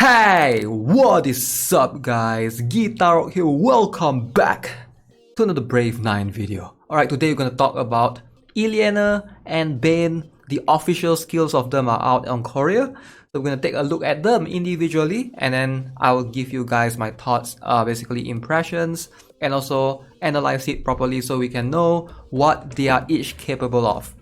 Hey, what is up guys? Guitar here, welcome back to another Brave 9 video. Alright, today we're gonna talk about Ileana and Baine. The official skills of them are out on Korea. So we're gonna take a look at them individually and then I will give you guys my thoughts, basically impressions, and also analyze it properly so we can know what they are each capable of.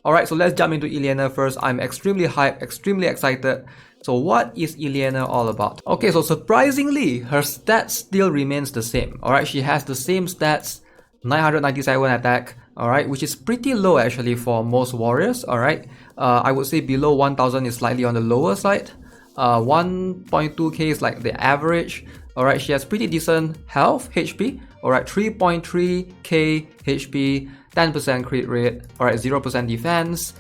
Alright, so let's jump into Ileana first. I'm extremely hyped, extremely excited. So what is Ileana all about? Okay, so surprisingly, her stats still remains the same. Alright, she has the same stats, 997 attack, alright, which is pretty low actually for most warriors, alright. I would say below 1000 is slightly on the lower side. 1.2k is like the average. Alright, she has pretty decent health, HP. Alright, 3.3k HP, 10% crit rate, alright, 0% defense,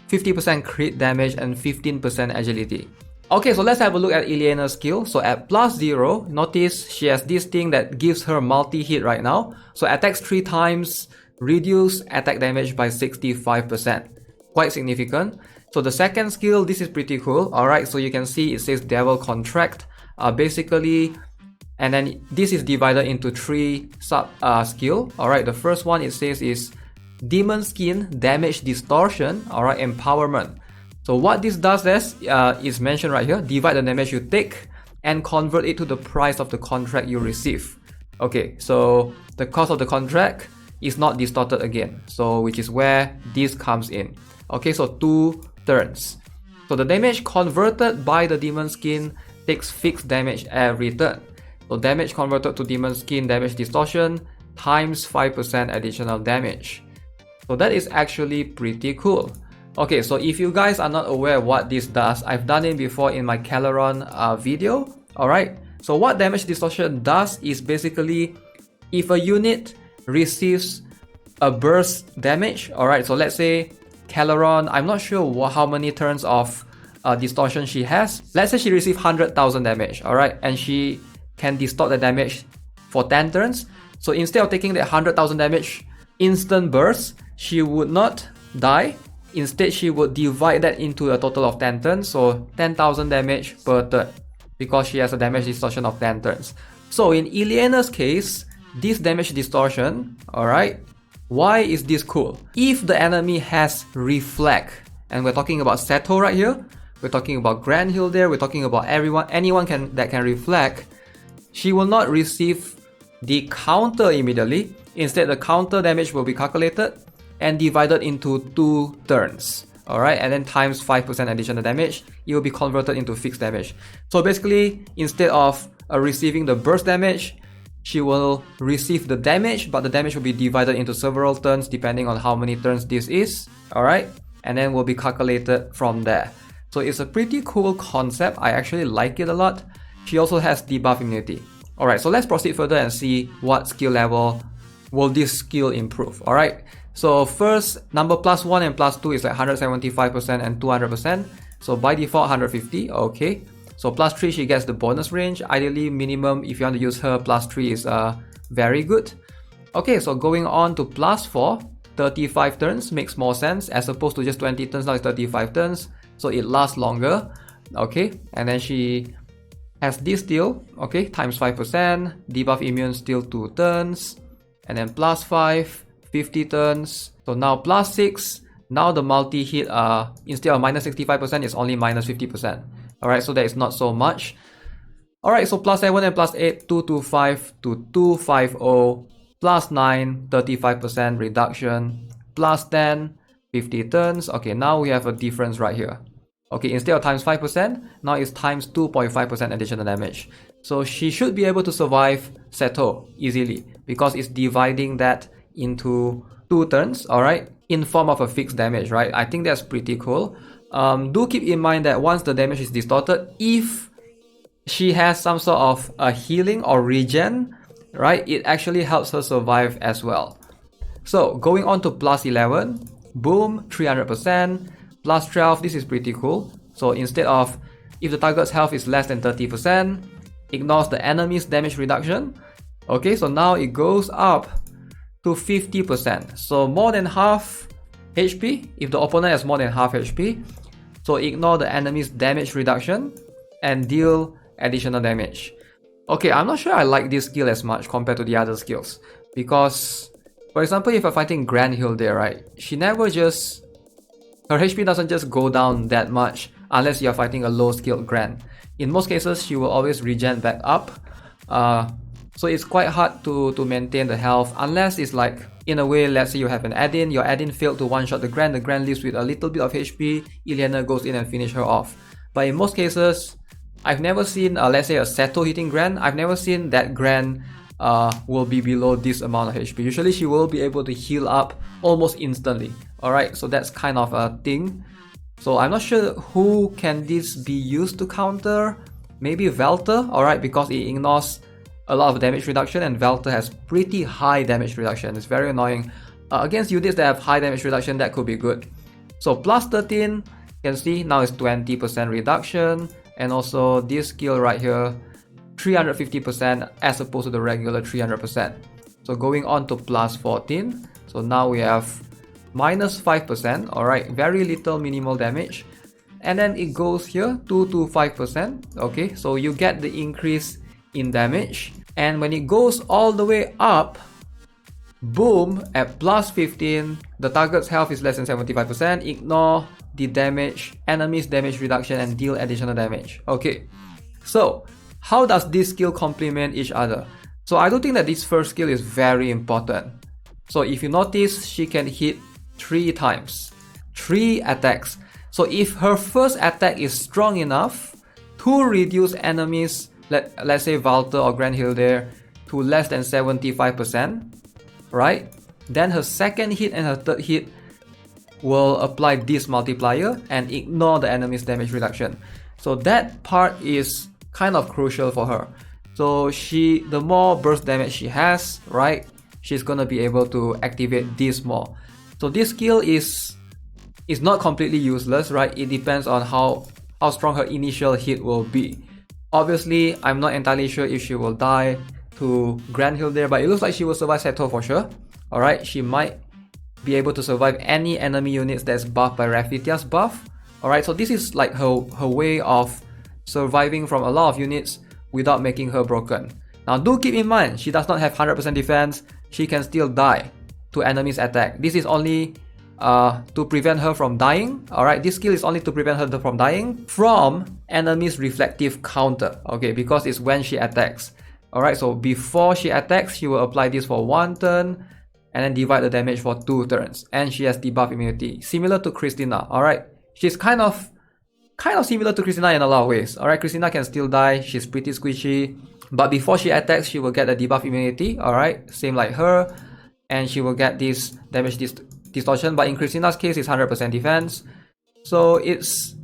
50% crit damage, and 15% agility. Okay, so let's have a look at Ileana's skill. So at +0, notice she has this thing that gives her multi-hit right now. So attacks 3 times, reduce attack damage by 65%. Quite significant. So the second skill, this is pretty cool. Alright, so you can see it says Devil Contract. Basically, and then this is divided into 3 sub skill. Alright, the first one it says is Demon Skin, Damage Distortion, alright, Empowerment. So what this does is mentioned right here, divide the damage you take and convert it to the price of the contract you receive. Okay, so the cost of the contract is not distorted again, so which is where this comes in. Okay, so 2 turns. So the damage converted by the Demon Skin takes fixed damage every turn. So damage converted to Demon Skin Damage Distortion times 5% additional damage. So that is actually pretty cool. Okay, so if you guys are not aware what this does, I've done it before in my Caleron video. Alright, so what Damage Distortion does is basically if a unit receives a burst damage, alright, so let's say Caleron, I'm not sure how many turns of distortion she has. Let's say she receives 100,000 damage, alright, and she can distort the damage for 10 turns. So instead of taking that 100,000 damage instant burst, she would not die. Instead, she would divide that into a total of 10 turns, so 10,000 damage per turn, because she has a damage distortion of 10 turns. So in Ileana's case, this damage distortion, alright, why is this cool? If the enemy has reflect, and we're talking about Seto right here, we're talking about Grand Hill there, we're talking about anyone that can reflect, she will not receive the counter immediately. Instead, the counter damage will be calculated and divided into 2 turns. Alright, and then times 5% additional damage, it will be converted into fixed damage. So basically, instead of receiving the burst damage, she will receive the damage, but the damage will be divided into several turns depending on how many turns this is. Alright, and then will be calculated from there. So it's a pretty cool concept. I actually like it a lot. She also has debuff immunity. Alright, so let's proceed further and see what skill level will this skill improve. Alright, so first, number +1 and +2 is like 175% and 200%. So by default 150, okay. So +3 she gets the bonus range. Ideally minimum if you want to use her, +3 is very good. Okay, so going on to +4, 35 turns makes more sense as opposed to just 20 turns, now it's 35 turns. So it lasts longer, okay. And then she has this still, okay, times 5%, debuff immune still 2 turns. And then +5, 50 turns. So now +6, now the multi-hit instead of -65% is only -50%. Alright, so that is not so much. Alright, so +7 and +8, 225 to 250, +9, 35% reduction, +10, 50 turns. Okay, now we have a difference right here. Okay, instead of times 5%, now it's times 2.5% additional damage. So she should be able to survive Seto easily because it's dividing that into 2 turns, alright, in form of a fixed damage, right? I think that's pretty cool. Do keep in mind that once the damage is distorted, if she has some sort of a healing or regen, right, it actually helps her survive as well. So going on to +11, boom, 300%, +12, this is pretty cool. So instead of, if the target's health is less than 30%, ignores the enemy's damage reduction. Okay, so now it goes up to 50%. So more than half HP if the opponent has more than half HP. So ignore the enemy's damage reduction and deal additional damage. Okay, I'm not sure I like this skill as much compared to the other skills, because for example, if you're fighting Grand Hilde, right, she never just, her HP doesn't just go down that much unless you're fighting a low skilled Grand. In most cases, she will always regen back up, so it's quite hard to maintain the health unless it's like, in a way, let's say you have an add-in, your add-in failed to one-shot the Grand leaves with a little bit of HP, Ileana goes in and finish her off. But in most cases, I've never seen, let's say a Seto hitting Grand, I've never seen that Grand will be below this amount of HP. Usually she will be able to heal up almost instantly. Alright, so that's kind of a thing. So I'm not sure who can this be used to counter. Maybe Velter, alright, because it ignores a lot of damage reduction, and Velter has pretty high damage reduction. It's very annoying. Against units that have high damage reduction, that could be good. So plus 13, you can see now it's 20% reduction, and also this skill right here, 350% as opposed to the regular 300%. So going on to plus 14, so now we have minus 5%, alright, very little minimal damage. And then it goes here 2 to 5%, okay, so you get the increase in damage. And when it goes all the way up, boom, at plus 15, the target's health is less than 75%, ignore the damage, enemy's damage reduction, and deal additional damage. Okay, so how does this skill complement each other? So I do think that this first skill is very important. So if you notice, she can hit 3 times, 3 attacks. So if her first attack is strong enough to reduce enemies, let's say Valter or Grand Hilde, to less than 75%, right? Then her second hit and her third hit will apply this multiplier and ignore the enemy's damage reduction. So that part is kind of crucial for her. So the more burst damage she has, right, she's gonna be able to activate this more. So this skill is not completely useless, right? It depends on how strong her initial hit will be. Obviously, I'm not entirely sure if she will die to Grand Hilde, but it looks like she will survive Seto for sure. Alright, she might be able to survive any enemy units that's buffed by Raphitia's buff. Alright, so this is like her way of surviving from a lot of units without making her broken. Now do keep in mind, she does not have 100% defense, she can still die to enemies' attack. This is only to prevent her from dying. Alright, this skill is only to prevent her from dying from enemies' reflective counter. Okay, because it's when she attacks. Alright, so before she attacks, she will apply this for 1 turn and then divide the damage for 2 turns. And she has debuff immunity, similar to Christina. Alright, she's kind of similar to Christina in a lot of ways. Alright, Christina can still die, she's pretty squishy, but before she attacks, she will get the debuff immunity. Alright, same like her, and she will get this damage distortion, but in Christina's case, it's 100% defense. So it's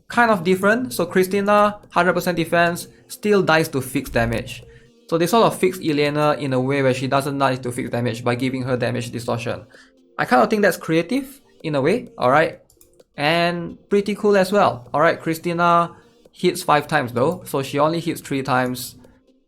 kind of different. So Christina, 100% defense, still dies to fixed damage. So they sort of fix Ileana in a way where she doesn't die to fixed damage by giving her damage distortion. I kind of think that's creative in a way, alright? And pretty cool as well. Alright, Christina hits 5 times though, so she only hits 3 times.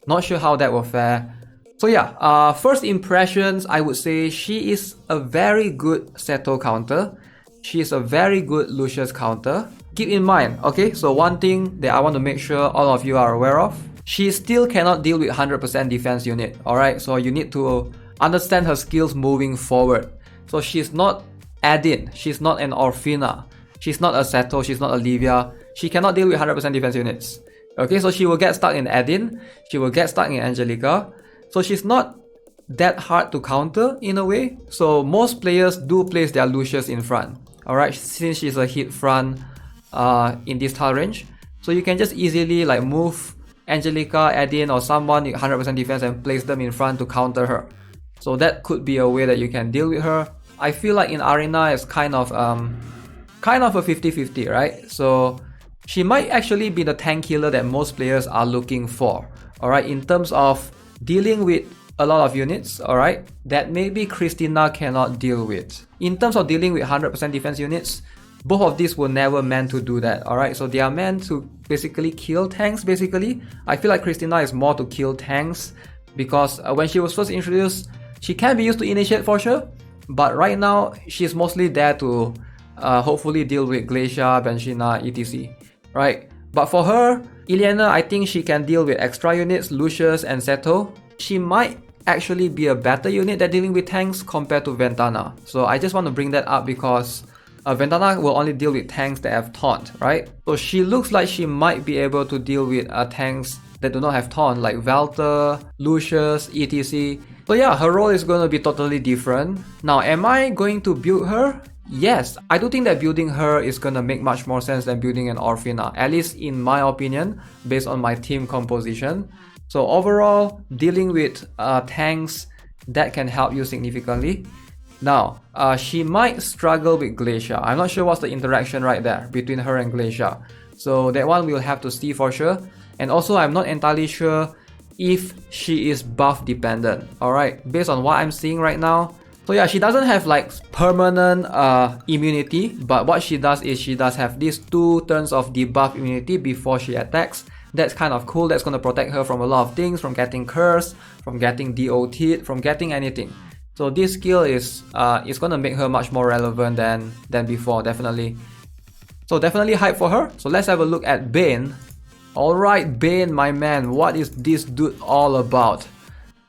Not sure how that will fare. So yeah, first impressions, I would say she is a very good Seto counter. She is a very good Lucius counter. Keep in mind, okay, so one thing that I want to make sure all of you are aware of, she still cannot deal with 100% defense unit, alright? So you need to understand her skills moving forward. So she's not Adin, she's not an Orphina, she's not a Seto, she's not Olivia. She cannot deal with 100% defense units. Okay, so she will get stuck in Adin, she will get stuck in Angelica. So she's not that hard to counter in a way. So most players do place their Lucius in front. Alright, since she's a hit front in this tile range. So you can just easily like move Angelica, Adin, or someone with 100% defense and place them in front to counter her. So that could be a way that you can deal with her. I feel like in Arena it's kind of a 50-50, right? So she might actually be the tank killer that most players are looking for. Alright, in terms of dealing with a lot of units, alright, that maybe Christina cannot deal with. In terms of dealing with 100% defense units, both of these were never meant to do that, alright? So they are meant to basically kill tanks, basically. I feel like Christina is more to kill tanks because when she was first introduced, she can be used to initiate for sure, but right now, she's mostly there to hopefully deal with Glacia, Benshina, etc. Right? But for her, Ileana, I think she can deal with extra units, Lucius and Seto. She might actually be a better unit at dealing with tanks compared to Ventana. So I just want to bring that up because Ventana will only deal with tanks that have taunt, right? So she looks like she might be able to deal with tanks that do not have taunt, like Valter, Lucius, etc. So yeah, her role is going to be totally different. Now, am I going to build her? Yes, I do think that building her is gonna make much more sense than building an Orphina, at least in my opinion, based on my team composition. So overall, dealing with tanks, that can help you significantly. Now, she might struggle with Glacier. I'm not sure what's the interaction right there between her and Glacier. So that one we'll have to see for sure. And also, I'm not entirely sure if she is buff dependent. Alright, based on what I'm seeing right now. So yeah, she doesn't have like permanent immunity, but what she does is she does have these 2 turns of debuff immunity before she attacks. That's kind of cool. That's going to protect her from a lot of things, from getting cursed, from getting DOT'd, from getting anything. So this skill is going to make her much more relevant than before, definitely. So definitely hype for her. So let's have a look at Baine. Alright, Baine, my man, what is this dude all about?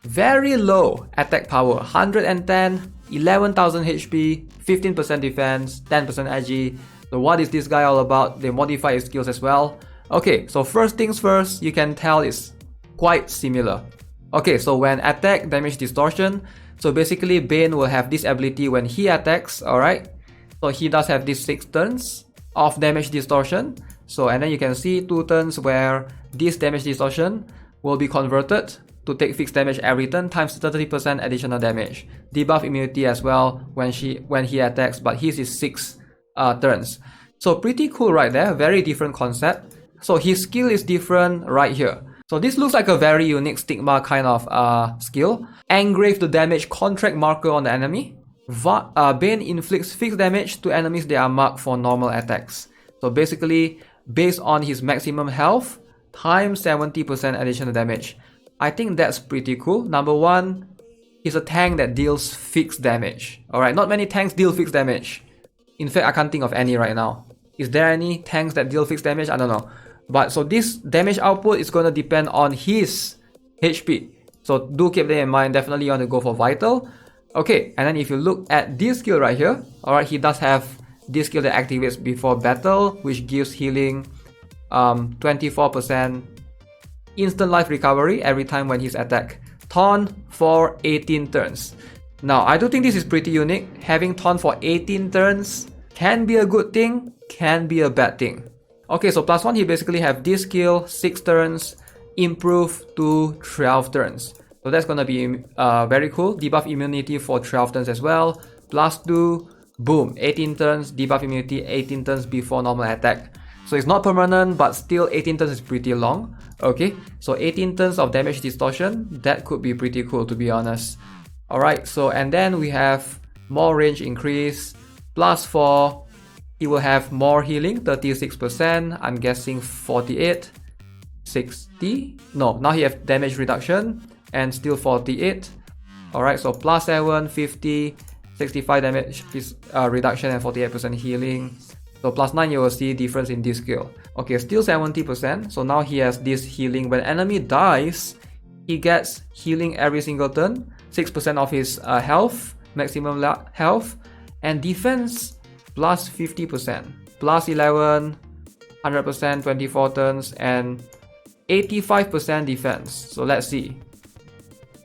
Very low attack power, 110, 11,000 HP, 15% defense, 10% agi. So what is this guy all about? They modify his skills as well. Okay, so first things first, you can tell it's quite similar. Okay, so when attack, damage distortion. So basically Baine will have this ability when he attacks, alright? So he does have these 6 turns of damage distortion. So and then you can see 2 turns where this damage distortion will be converted to take fixed damage every turn times 30% additional damage. Debuff immunity as well when he attacks, but his is 6 turns. So pretty cool right there, very different concept. So his skill is different right here. So this looks like a very unique stigma kind of skill. Engrave the damage contract marker on the enemy. Baine inflicts fixed damage to enemies that are marked for normal attacks. So basically, based on his maximum health, times 70% additional damage. I think that's pretty cool. Number one, he's a tank that deals fixed damage. Alright, not many tanks deal fixed damage. In fact, I can't think of any right now. Is there any tanks that deal fixed damage? I don't know. But so this damage output is going to depend on his HP. So do keep that in mind. Definitely you want to go for Vital. Okay, and then if you look at this skill right here, alright, he does have this skill that activates before battle, which gives healing 24% instant life recovery every time when he's attacked. Taunt for 18 turns. Now, I do think this is pretty unique. Having taunt for 18 turns can be a good thing, can be a bad thing. Okay, so +1, he basically have this skill, 6 turns, improve to 12 turns. So that's gonna be very cool. Debuff immunity for 12 turns as well. +2, boom, 18 turns, debuff immunity 18 turns before normal attack. So it's not permanent, but still 18 turns is pretty long. Okay, so 18 turns of damage distortion, that could be pretty cool to be honest. Alright, so and then we have more range increase, +4, he will have more healing, 36%, I'm guessing 48, 60, no, now he have damage reduction, and still 48. Alright, so +7, 50, 65 damage reduction and 48% healing. So +9, you will see difference in this skill. Okay, still 70%. So now he has this healing. When enemy dies, he gets healing every single turn. 6% of his health, maximum health. And defense +50%. +11, 100%, 24 turns, and 85% defense. So let's see.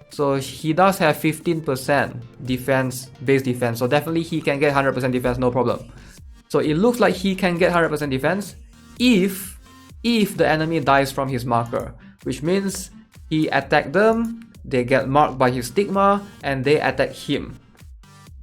So he does have 15% defense, base defense. So definitely he can get 100% defense, no problem. So it looks like he can get 100% defense if the enemy dies from his marker, which means he attacked them, they get marked by his stigma, and they attack him.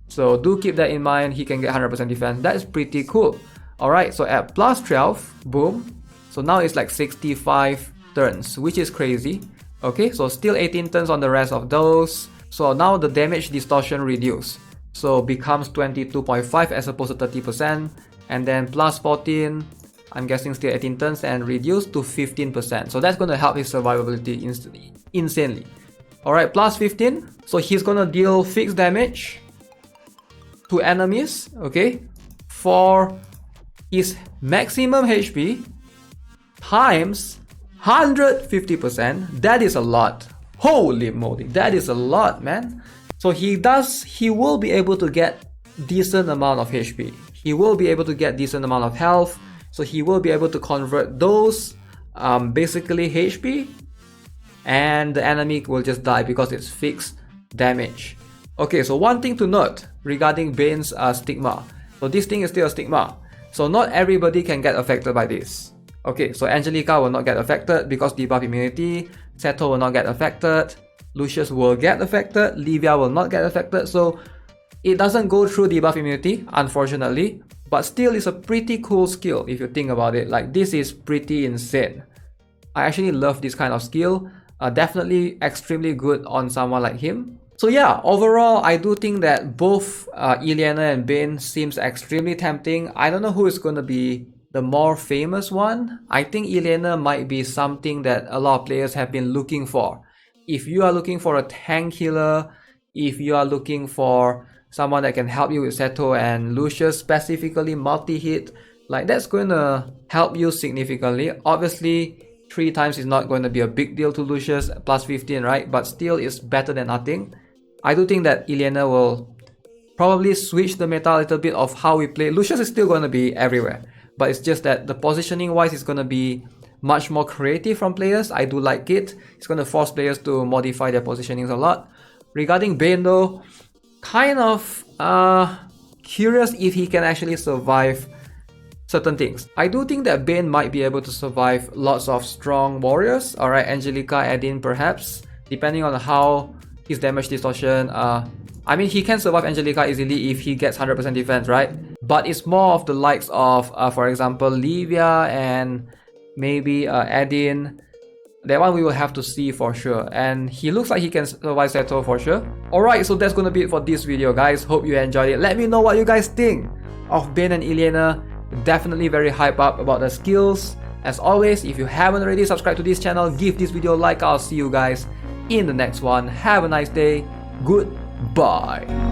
So do keep that in mind, he can get 100% defense. That is pretty cool. Alright, so at +12, boom. So now it's like 65 turns, which is crazy. Okay, so still 18 turns on the rest of those. So now the damage distortion reduced. So becomes 22.5 as opposed to 30%. And then +14, I'm guessing still 18 turns, and reduced to 15%. So that's going to help his survivability insanely. Alright, +15. So he's going to deal fixed damage to enemies, okay, for his maximum HP times 150%. That is a lot. Holy moly, that is a lot, man. So he will be able to get decent amount of HP. He will be able to get decent amount of health. So he will be able to convert those basically HP, and the enemy will just die because it's fixed damage. Okay, so one thing to note regarding Baine's stigma. So this thing is still a stigma. So not everybody can get affected by this. Okay, so Angelica will not get affected because debuff immunity. Seto will not get affected. Lucius will get affected. Livia will not get affected. So it doesn't go through debuff immunity, unfortunately. But still, it's a pretty cool skill if you think about it. Like, this is pretty insane. I actually love this kind of skill. Definitely extremely good on someone like him. So yeah, overall, I do think that both Ileana and Baine seems extremely tempting. I don't know who is going to be the more famous one. I think Ileana might be something that a lot of players have been looking for. If you are looking for a tank healer, if you are looking for someone that can help you with Seto and Lucius, specifically multi-hit, like that's going to help you significantly. Obviously, 3 times is not going to be a big deal to Lucius, plus 15, right? But still, it's better than nothing. I do think that Ileana will probably switch the meta a little bit of how we play. Lucius is still going to be everywhere, but it's just that the positioning wise is going to be much more creative from players. I do like it. It's going to force players to modify their positionings a lot. Regarding Baine though, kind of curious if he can actually survive certain things. I do think that Baine might be able to survive lots of strong warriors. Alright, Angelica, Adin perhaps, depending on how his damage distortion. I mean, he can survive Angelica easily if he gets 100% defense, right? But it's more of the likes of, for example, Livia and maybe Adin. That one we will have to see for sure. And he looks like he can survive Seto for sure. Alright, so that's gonna be it for this video, guys. Hope you enjoyed it. Let me know what you guys think of Baine and Ileana. Definitely very hype up about the skills. As always, if you haven't already subscribed to this channel, give this video a like. I'll see you guys in the next one. Have a nice day. Goodbye.